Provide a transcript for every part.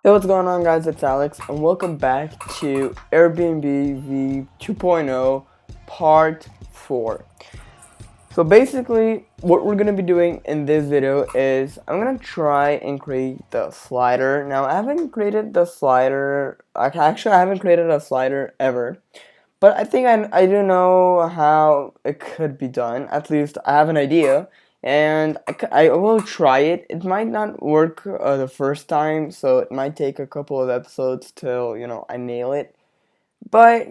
Hey, what's going on, guys? It's Alex, and welcome back to Airbnb v2.0 part 4. So basically, what we're going to be doing in this video is I'm going to try and create the slider. Now, I haven't created the slider, actually I haven't created a slider ever, but I think I do know how it could be done. At least I have an idea, and I will try it. It might not work the first time, so it might take a couple of episodes till, I nail it. But,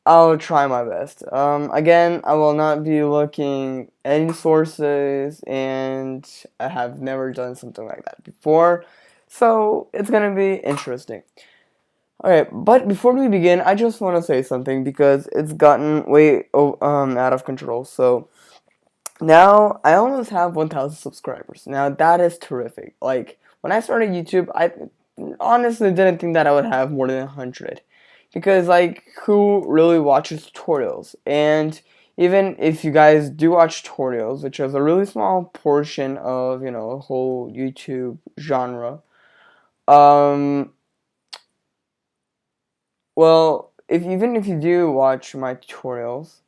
I'll try my best. Again, I will not be looking any sources, and I have never done something like that before, so it's gonna be interesting. Alright, but before we begin, I just want to say something because it's gotten way out of control. So now I almost have 1,000 subscribers. Now that is terrific. Like, when I started YouTube, I honestly didn't think that I would have more than 100, because like, who really watches tutorials? And even if you guys do watch tutorials, which is a really small portion of, the whole YouTube genre, um well, even if you do watch my tutorials,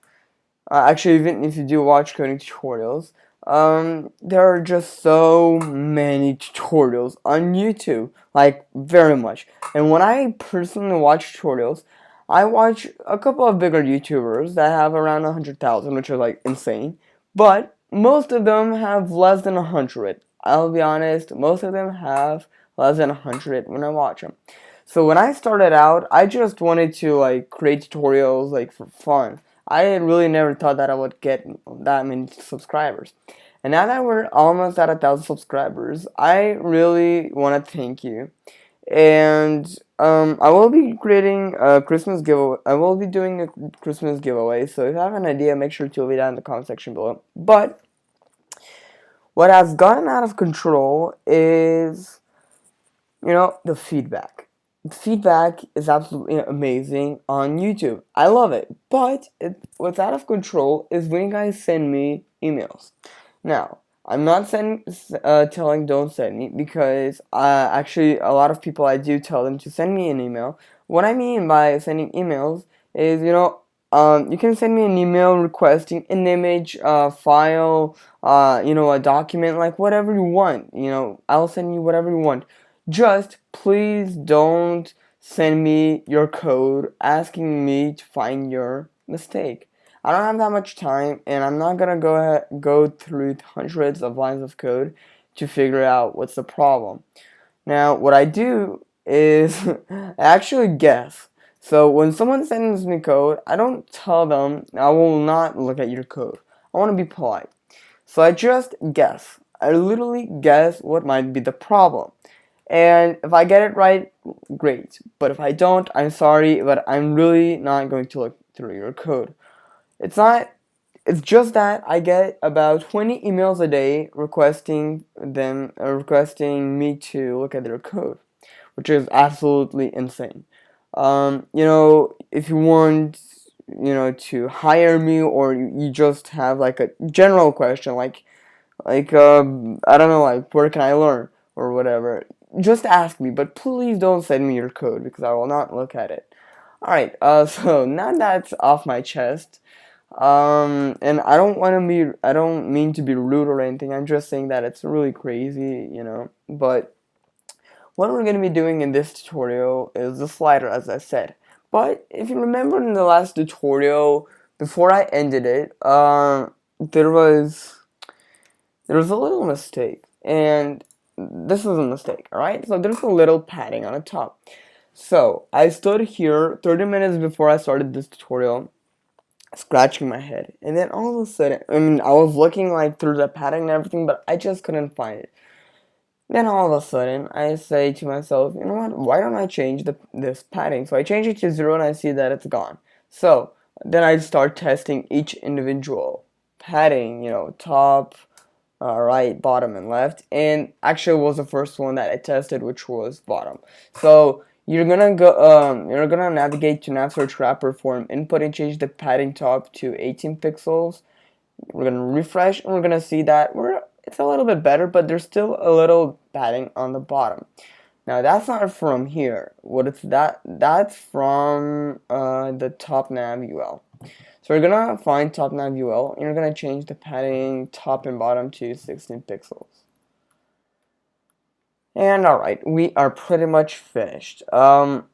actually, even if you do watch coding tutorials, there are just so many tutorials on YouTube, like very much. And when I personally watch tutorials, I watch a couple of bigger YouTubers that have around 100,000, which are like insane. But most of them have less than 100. I'll be honest, most of them have less than 100 when I watch them. So when I started out, I just wanted to like create tutorials like for fun. I really never thought that I would get that many subscribers. And now that we're almost at 1,000 subscribers, I really want to thank you. And I will be creating a Christmas giveaway. I will be doing a Christmas giveaway. So if you have an idea, make sure to leave it down in the comment section below. But what has gotten out of control is, the feedback. The feedback is absolutely amazing on YouTube. I love it. But what's out of control is when you guys send me emails. Now, I'm not telling don't send me, because actually a lot of people, I do tell them to send me an email. What I mean by sending emails is, you can send me an email requesting an image, file, a document, like whatever you want. I'll send you whatever you want. Just please don't send me your code asking me to find your mistake. I don't have that much time, and I'm not gonna go through hundreds of lines of code to figure out what's the problem. Now, what I do is I actually guess. So when someone sends me code, I don't tell them I will not look at your code. I want to be polite. So I just guess. I literally guess what might be the problem. And if I get it right, great. But if I don't, I'm sorry, but I'm really not going to look through your code. It's just that I get about 20 emails a day requesting me to look at their code, which is absolutely insane. If you want, to hire me, or you just have like a general question, I don't know, like, where can I learn or whatever, just ask me, but please don't send me your code, because I will not look at it. Alright, so now that's off my chest, and I don't mean to be rude or anything, I'm just saying that it's really crazy, but what we're going to be doing in this tutorial is the slider, as I said. But if you remember in the last tutorial, before I ended it, there was a little mistake, and this is a mistake, alright? So there's a little padding on the top. So I stood here 30 minutes before I started this tutorial, scratching my head, and then all of a sudden, I was looking like through the padding and everything, but I just couldn't find it. Then all of a sudden, I say to myself, you know what, why don't I change this padding? So I change it to 0, and I see that it's gone. So then I start testing each individual padding, top, right, bottom, and left, and actually it was the first one that I tested, which was bottom. So you're gonna navigate to nav search wrapper form input and change the padding top to 18 pixels. We're gonna refresh, and we're gonna see that it's a little bit better, but there's still a little padding on the bottom. Now that's not from here. What it's that's from the top nav UL. So we're gonna find top nav UL and we're gonna change the padding top and bottom to 16 pixels. And alright, we are pretty much finished. So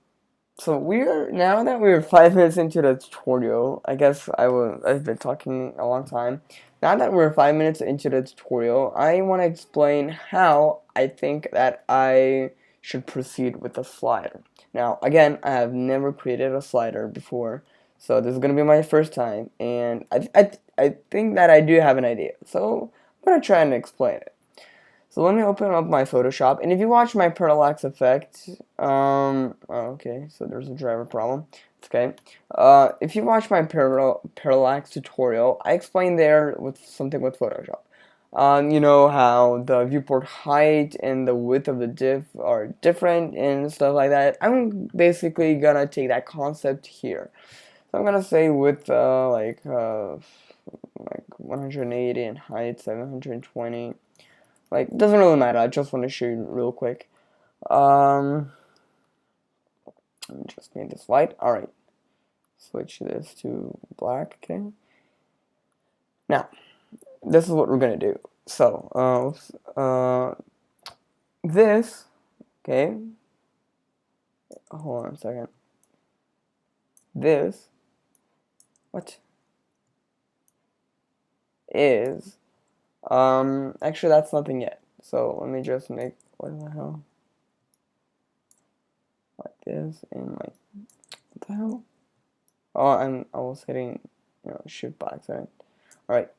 now that we're 5 minutes into the tutorial, I guess I've been talking a long time. Now that we're 5 minutes into the tutorial, I want to explain how I think that I should proceed with the slider. Now, again, I have never created a slider before, so this is gonna be my first time, and I think that I do have an idea. So I'm gonna try and explain it. So let me open up my Photoshop, and if you watch my parallax effect, okay, so there's a driver problem. It's okay. If you watch my parallax tutorial, I explained there with something with Photoshop. You know how the viewport height and the width of the div are different and stuff like that. I'm basically gonna take that concept here. So I'm gonna say width like 180 and height 720. Like, doesn't really matter. I just want to show you real quick. Let me just make this white. Alright. Switch this to black, okay? Now, this is what we're gonna do. So, this, okay? Hold on a second. This, what? Is, actually that's nothing yet. So, let me just make, what the hell? Like this, and like, what the hell? Oh, I was hitting, shift by accident. Alright.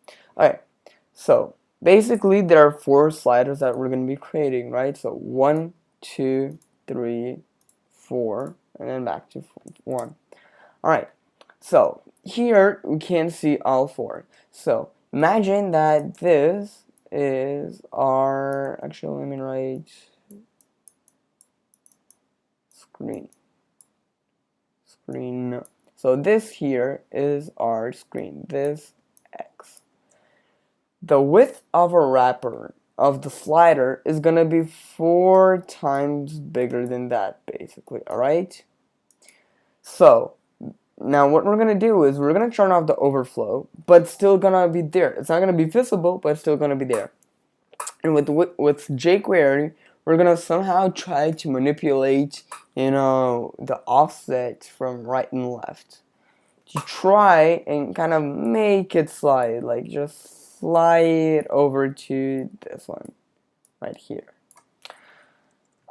So basically there are 4 sliders that we're gonna be creating, right? So 1, 2, 3, 4, and then back to 1. Alright. So here we can see all 4. So imagine that this is our, actually let me write screen. So this here is our screen, this X. The width of a wrapper of the slider is gonna be 4 times bigger than that, basically, alright? So, now what we're gonna do is we're gonna turn off the overflow, but still gonna be there. It's not gonna be visible, but it's still gonna be there. And with jQuery, we're gonna somehow try to manipulate, the offset from right and left to try and kind of make it slide, like just slide over to this one right here.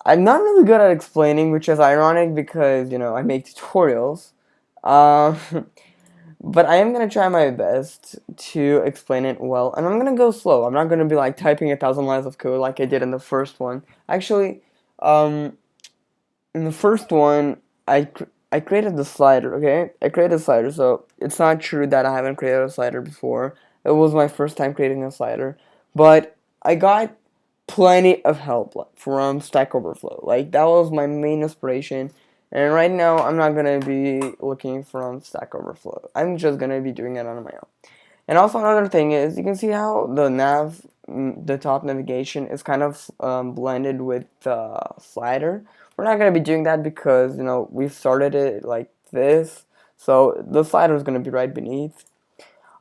I'm not really good at explaining, which is ironic because I make tutorials. But I am going to try my best to explain it well, and I'm going to go slow. I'm not going to be like typing 1,000 lines of code like I did in the first one. Actually, in the first one, I created the slider, okay? I created a slider, so it's not true that I haven't created a slider before. It was my first time creating a slider, but I got plenty of help from Stack Overflow. Like, that was my main inspiration. And right now, I'm not going to be looking from Stack Overflow. I'm just going to be doing it on my own. And also another thing is, you can see how the top navigation is kind of blended with the slider. We're not going to be doing that because, we started it like this. So the slider is going to be right beneath.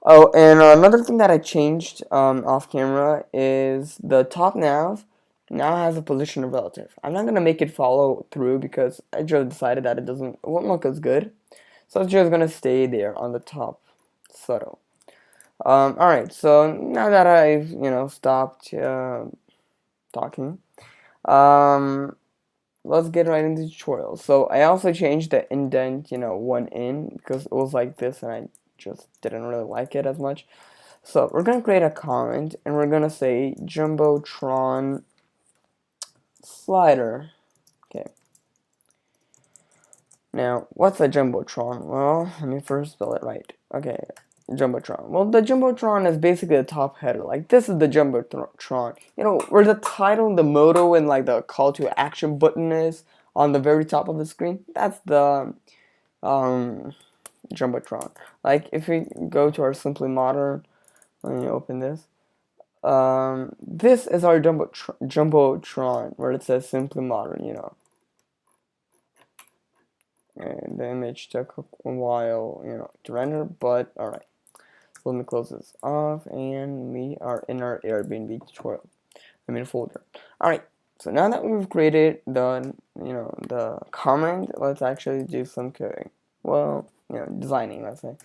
Oh, and another thing that I changed off camera is the top nav now has a position of relative. I'm not going to make it follow through because I just decided that it won't look as good. So it's just going to stay there on the top, subtle. Alright, so now that I've, stopped talking, let's get right into the tutorial. So I also changed the indent, one in, because it was like this and I just didn't really like it as much. So we're going to create a comment and we're going to say jumbotron slider. Okay. Now, what's a jumbotron? Well, let me first spell it right. Okay, jumbotron. Well, the jumbotron is basically the top header. Like, this is the jumbotron. Where the title, the motto, and like the call to action button is on the very top of the screen. That's the jumbotron. Like, if we go to our Simply Modern, let me open this. This is our jumbotron, where it says simply modern, you know. And the image took a while, you know, to render, but alright. So let me close this off, and we are in our Airbnb tutorial. Folder. Alright, so now that we've created the, you know, the comment, let's actually do some coding. Well, you know, designing, let's say.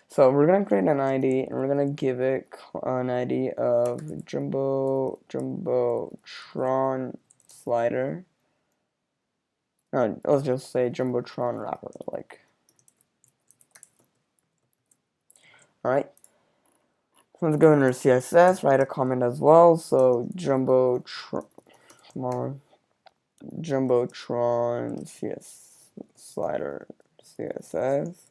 So we're gonna create an ID, and we're gonna give it an ID of jumbotron slider. No, let's just say jumbotron wrapper, like. Alright. Let's go into CSS, write a comment as well. So jumbotron CS slider CSS.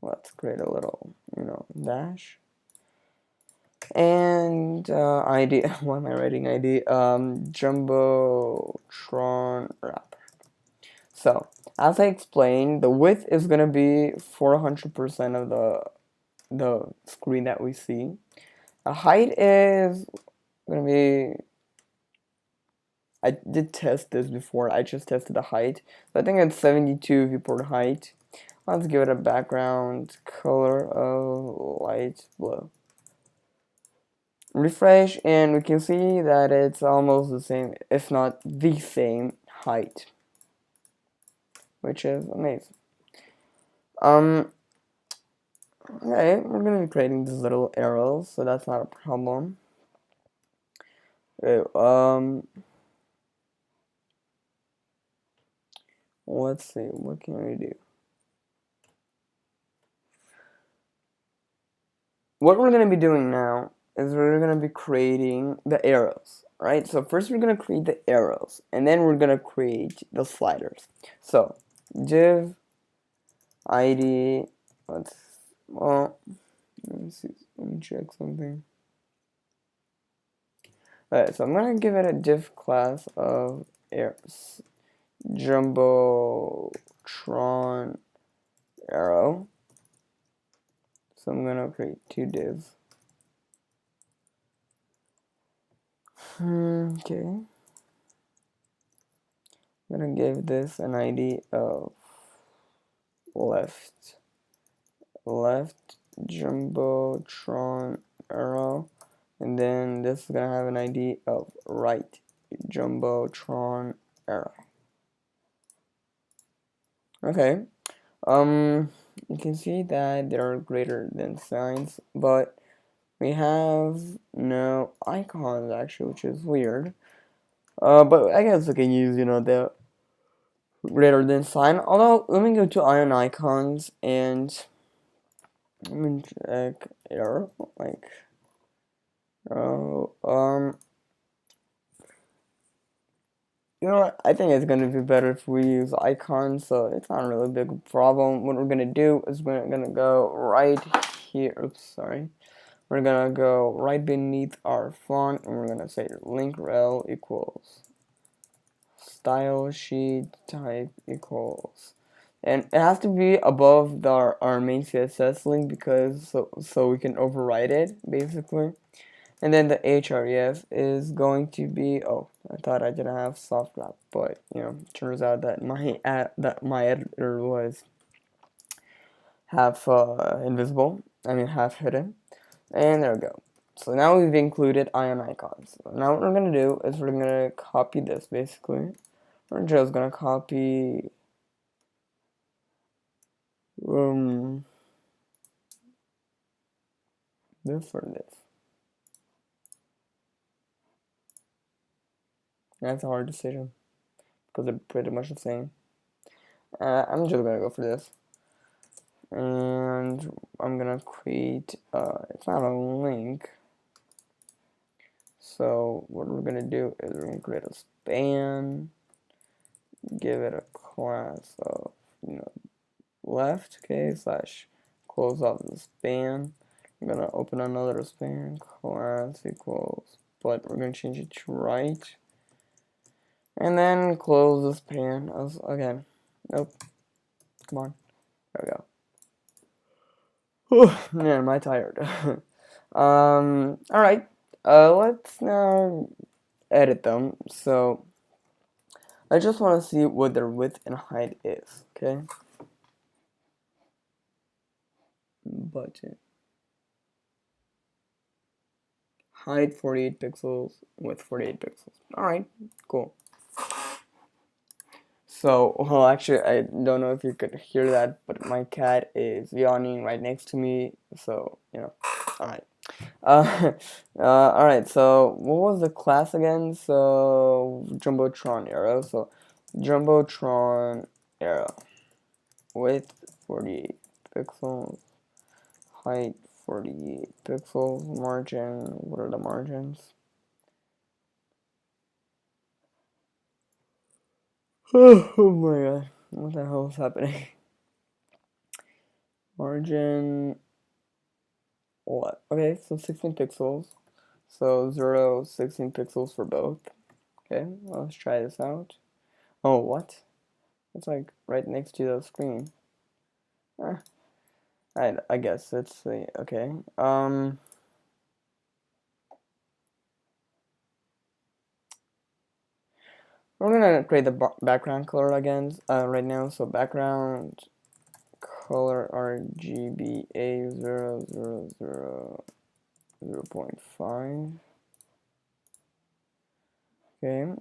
Let's create a little, you know, dash. And ID, why am I writing ID? Jumbotron wrapper. So, as I explained, the width is going to be 400% of the screen that we see. The height is going to be, I did test this before, I just tested the height. So I think it's 72 viewport height. Let's give it a background color of light blue. Refresh, and we can see that it's almost the same, if not the same height, which is amazing. Okay, we're gonna be creating these little arrows, so that's not a problem. Okay, let's see, what can we do? What we're gonna be doing now is we're gonna be creating the arrows, right? So first we're gonna create the arrows, and then we're gonna create the sliders. So div ID, let me see, let me check something. Alright, so I'm gonna give it a div class of jumbotron arrow. So I'm gonna create two divs. Okay. I'm gonna give this an ID of left jumbotron arrow, and then this is gonna have an ID of right jumbotron arrow. Okay. You can see that there are greater than signs, but we have no icons actually, which is weird. But I guess we can use, you know, the greater than sign. Although, let me go to ion icons and let me check error, like, you know what, I think it's going to be better if we use icons, so it's not really a big problem. What we're going to do is we're going to go right here, oops, sorry. We're going to go right beneath our font, and we're going to say link rel equals style sheet type equals, and it has to be above our main CSS link, because so we can override it basically. And then the href is going to be, oh, I thought I didn't have soft wrap, but you know, turns out that my editor was half invisible, half hidden. And there we go. So now we've included ion icons. So now what we're gonna do is we're gonna copy this basically. We're just gonna copy this or this. That's a hard decision because they're pretty much the same. I'm just gonna go for this, and I'm gonna create. It's not a link. So what we're gonna do is we're gonna create a span, give it a class of, you know, left, okay, slash close off the span. I'm gonna open another span, class equals, but we're gonna change it to right, and then close the span as again. Nope, come on, there we go. Whew, man, am I tired. Alright, Let's now edit them. So I just want to see what their width and height is. Okay. Budget. Height 48 pixels, width 48 pixels. Alright, cool. So, well, actually, I don't know if you could hear that, but my cat is yawning right next to me, so, you know, alright. Alright, so, what was the class again? So, Jumbotron arrow, so, Jumbotron arrow, width 48 pixels, height 48 pixels, margin, what are the margins? Oh my god, what the hell is happening? Margin, what? Okay, so 16 pixels. So 0, 16 pixels for both. Okay, let's try this out. Oh, what? It's like right next to the screen. I guess it's the, okay. We're gonna create the background color again right now. So background color RGBA 0.5. Okay.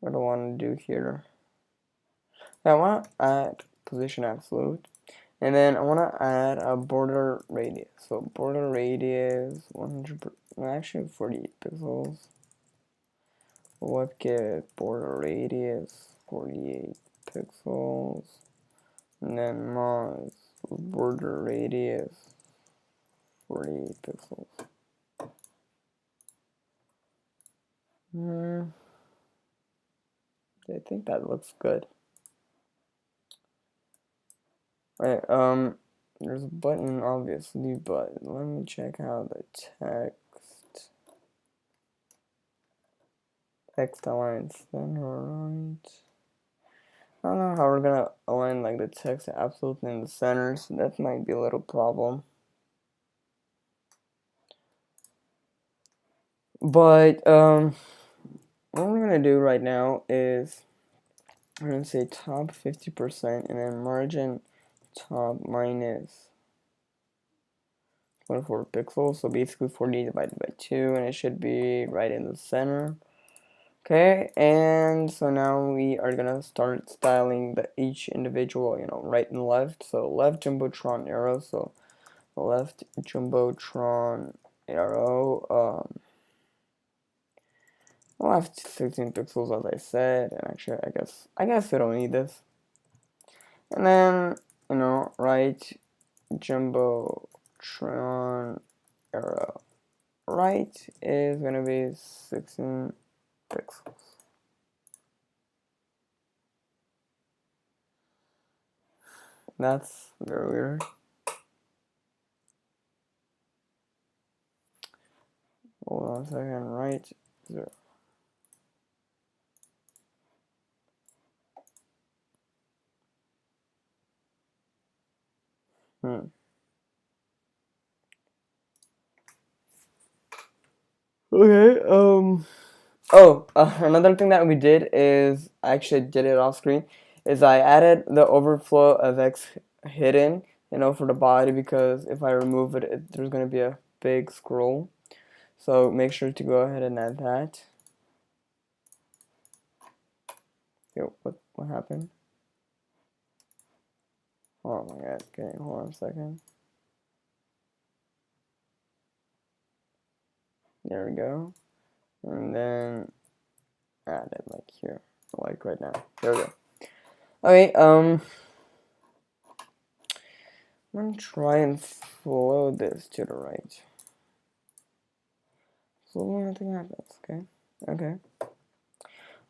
What do I want to do here? I want to add position absolute, and then I want to add a border radius. So border radius 100, actually 48 pixels. What get border radius 48 pixels, and then mouse border radius 48 pixels. I think that looks good. Right, there's a button obviously, but let me check out the text aligns then, alright. I don't know how we're gonna align like the text absolutely in the center, so that might be a little problem. But what we're gonna do right now is we're gonna say top 50% and then margin top minus 24 pixels, so basically 40 divided by 2, and it should be right in the center. Okay, and so now we are gonna start styling each individual, you know, right and left. So left jumbotron arrow, so left jumbotron arrow, left 16 pixels as I said, and actually I guess we don't need this. And then, you know, right jumbotron arrow right is gonna be 16 pixels. That's very weird. Hold on a second, right 0. Okay, another thing that we did is, I actually did it off screen, is I added the overflow of X hidden, you know, for the body, because if I remove it, there's going to be a big scroll. So make sure to go ahead and add that. Yo, what happened? Oh my god, okay, hold on a second. There we go. And then add it like here, like right now. There we go. Okay, I'm gonna try and flow this to the right. So nothing happens, okay? Okay.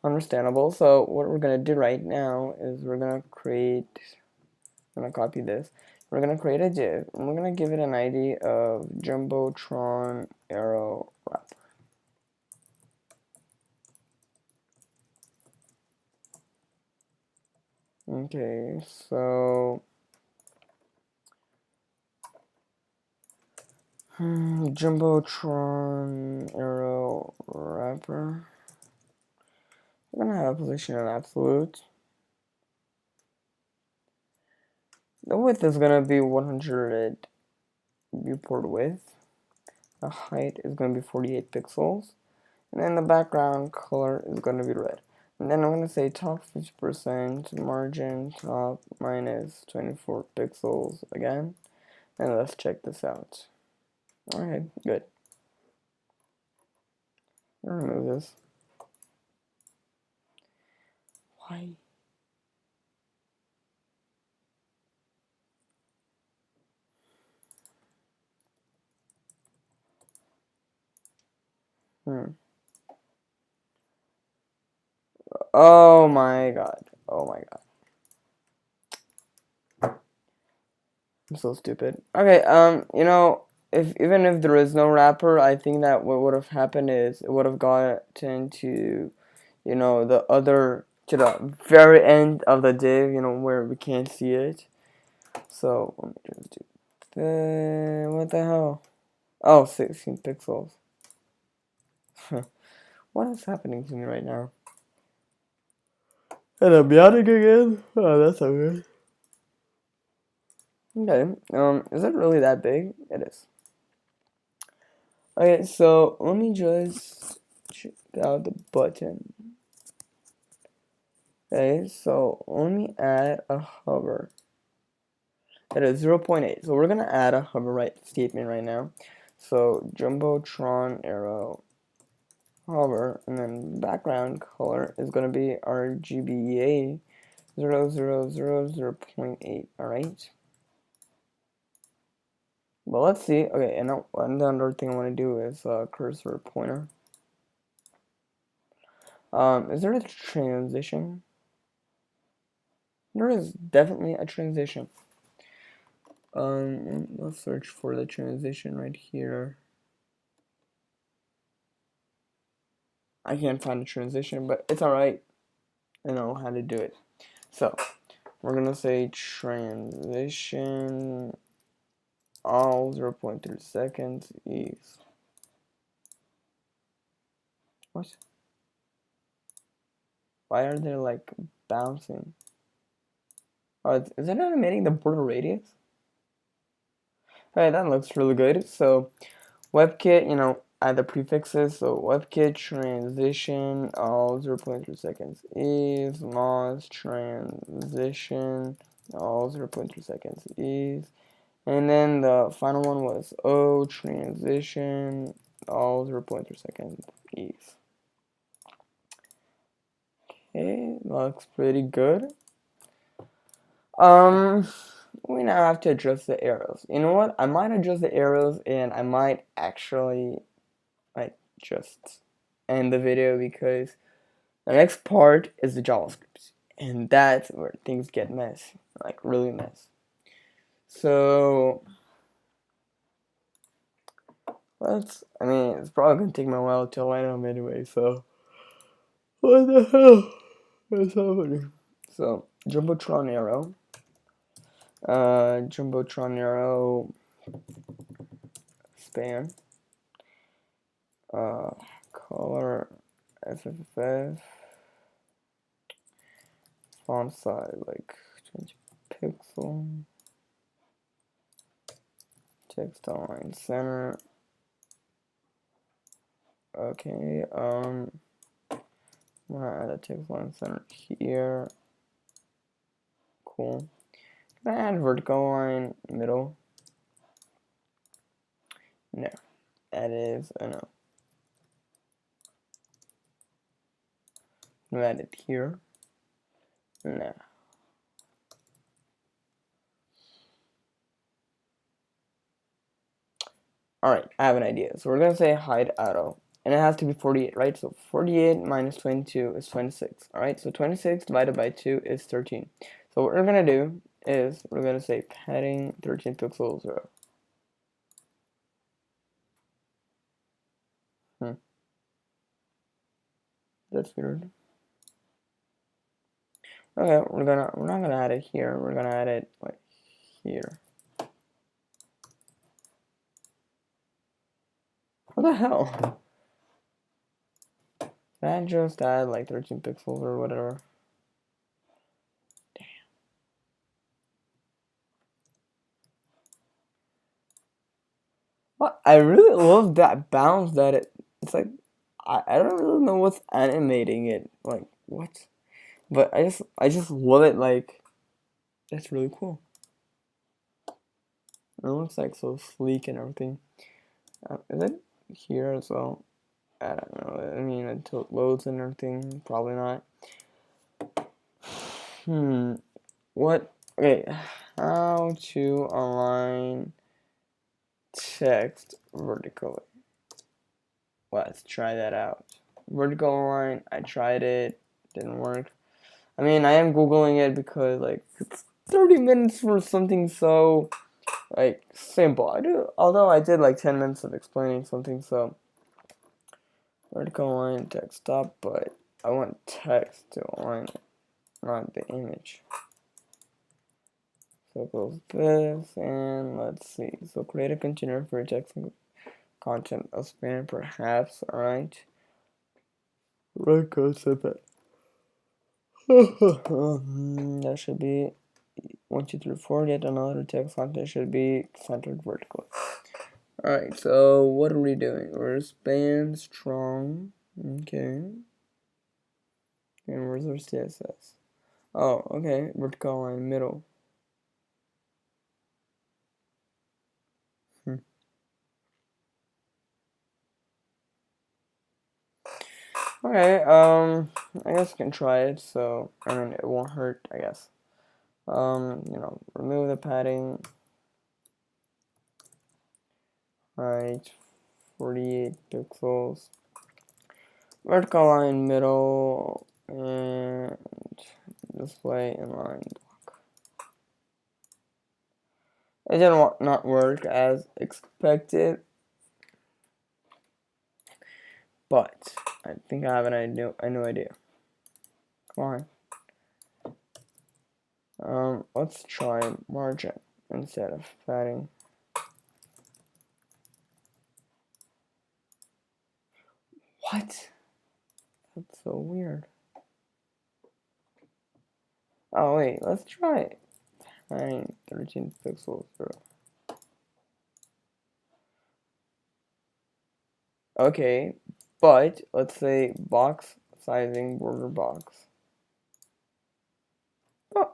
Understandable. So what we're gonna do right now is we're gonna copy this. We're gonna create a div, and we're gonna give it an ID of jumbotron arrow wrapper. Okay, so Jumbotron arrow wrapper. We're gonna have a position of absolute. The width is gonna be 100 viewport width. The height is gonna be 48 pixels. And then the background color is gonna be red. And then I'm gonna say top 50% margin top minus 24 pixels again. And let's check this out. Alright, good. I'll remove this. Why? Oh my god. Oh my god. I'm so stupid. Okay, you know, even if there is no wrapper, I think that what would have happened is it would have gotten to, you know, to the very end of the div, you know, where we can't see it. So let me just do what the hell? Oh, 16 pixels. What is happening to me right now? And I'm yawning again? Oh, that's so good. Okay, is it really that big? It is. Okay, so let me just check out the button. Okay, so let me add a hover. It is 0.8. So we're gonna add a hover right statement right now. So jumbotron arrow hover, and then background color is gonna be RGBA 0.8. All right. But let's see. Okay, and the other thing I want to do is cursor pointer. Is there a transition? There is definitely a transition. Let's search for the transition right here. I can't find the transition, but it's alright. I know how to do it. So we're gonna say transition all 0.3 seconds is what? Why are they like bouncing? Oh, is it animating the border radius? Alright, that looks really good. So WebKit, you know, add the prefixes. So WebKit transition all 0.3 seconds is moz transition all 0.3 seconds is, and then the final one was O transition all 0.3 seconds is. Okay, looks pretty good. We now have to adjust the arrows. You know what? I might adjust the arrows, and I might actually like just end the video because the next part is the JavaScript, and that's where things get messy, like really messy. So I mean, it's probably gonna take me a while to land them anyway. So what the hell is happening? So jumbotron arrow. Jumbotron arrow span, color FFF, font size like 20 pixel, text align center. Okay, I'm gonna add a text align center here. Cool. Can I add vertical line middle? No, that is a no. I'm gonna add it here. No. Alright, I have an idea. So we're gonna say hide auto. And it has to be 48, right? So 48 minus 22 is 26. Alright, so 26 divided by 2 is 13. So what we're gonna do is we're gonna say padding 13 pixels row. That's weird. Okay, we're not gonna add it here. We're gonna add it like here. What the hell? That just add like 13 pixels or whatever. Damn. What? I really love that bounce that it's like I don't really know what's animating it. Like what? But I just love it. Like that's really cool. It looks like so sleek and everything. Is it here as well? I don't know. I mean, until it loads and everything, probably not. What? Okay, how to align text vertically? Let's try that out. Vertical align. I tried it. Didn't work. I mean, I am googling it because like it's 30 minutes for something so like simple. Although I did like 10 minutes of explaining something so. Vertical align text up, but I want text to align it, not the image. So close this, and let's see. So create a container for text content of span, perhaps. Alright. Right, go set that. That should be 1, 2, 3, 4. Yet another text content should be centered vertically. Alright, so what are we doing? We're span strong. Okay. And where's our CSS? Oh, okay. Vertical line middle. Okay, I guess I can try it, so, I mean, it won't hurt, I guess. You know, remove the padding. Right, 48 pixels. Vertical line middle, and display inline block. It didn't not work as expected, but I think I have a new idea. Come on. Let's try margin instead of padding. What? That's so weird. Oh wait, let's try it. 13 pixels through. Okay, but let's say box sizing border box. Oh,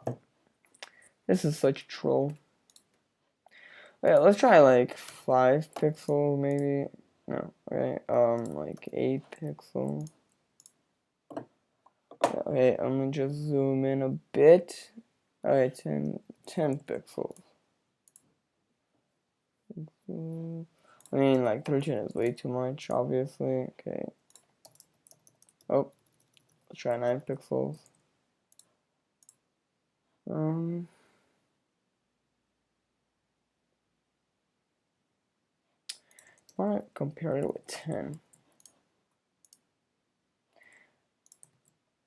this is such a troll. Okay, let's try like 5 pixel maybe. No, okay, like 8 pixel. Okay, I'm gonna just zoom in a bit. Okay, 10 pixels. I mean, like 13 is way too much, obviously. Okay. Oh, let's try 9 pixels. I want to compare it with 10.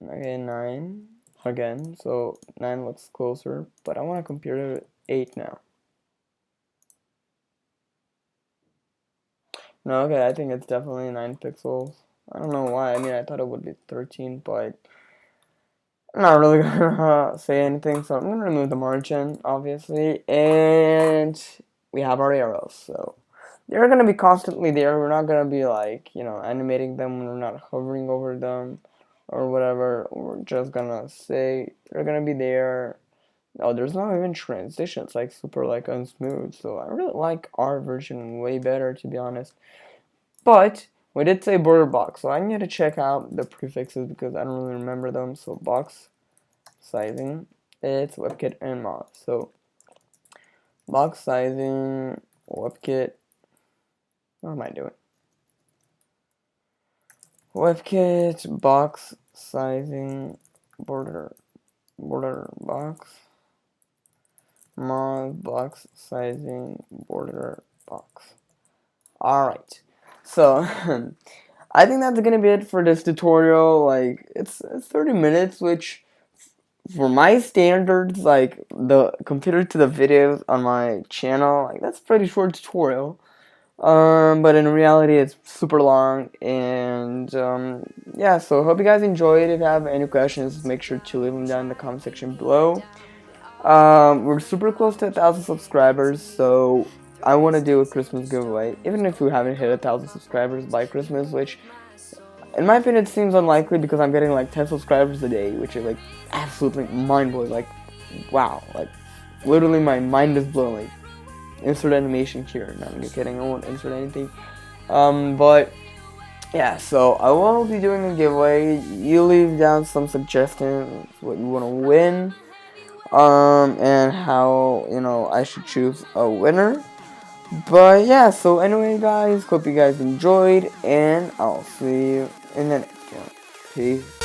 Okay, 9 again, so 9 looks closer, but I want to compare it with 8 now. No, okay, I think it's definitely 9 pixels. I don't know why. I mean, I thought it would be 13, but I'm not really gonna say anything, so I'm gonna remove the margin, obviously, and we have our arrows, so they're gonna be constantly there. We're not gonna be like, you know, animating them when we're not hovering over them or whatever. We're just gonna say they're gonna be there. Oh, there's not even transitions, like super like unsmooth, so I really like our version way better, to be honest. But we did say border box, so I need to check out the prefixes because I don't really remember them. So box sizing, it's WebKit and Moz. So box sizing, WebKit. What am I doing? WebKit box sizing border box. Moz box sizing border box. Alright, so I think that's gonna be it for this tutorial. Like it's 30 minutes, which for my standards, like the compared to the videos on my channel, like that's a pretty short tutorial. But in reality it's super long, and yeah, so hope you guys enjoyed. If you have any questions, make sure to leave them down in the comment section below. We're super close to 1,000 subscribers, so I want to do a Christmas giveaway, even if we haven't hit 1,000 subscribers by Christmas, which in my opinion it seems unlikely because I'm getting like 10 subscribers a day, which is like absolutely mind-blowing. Like, wow, like literally my mind is blown. Like, insert animation here. No, I'm kidding, I won't insert anything. But yeah, so I will be doing a giveaway. You leave down some suggestions what you want to win, and how, you know, I should choose a winner. But yeah, so anyway guys, hope you guys enjoyed, and I'll see you in the next one. Peace.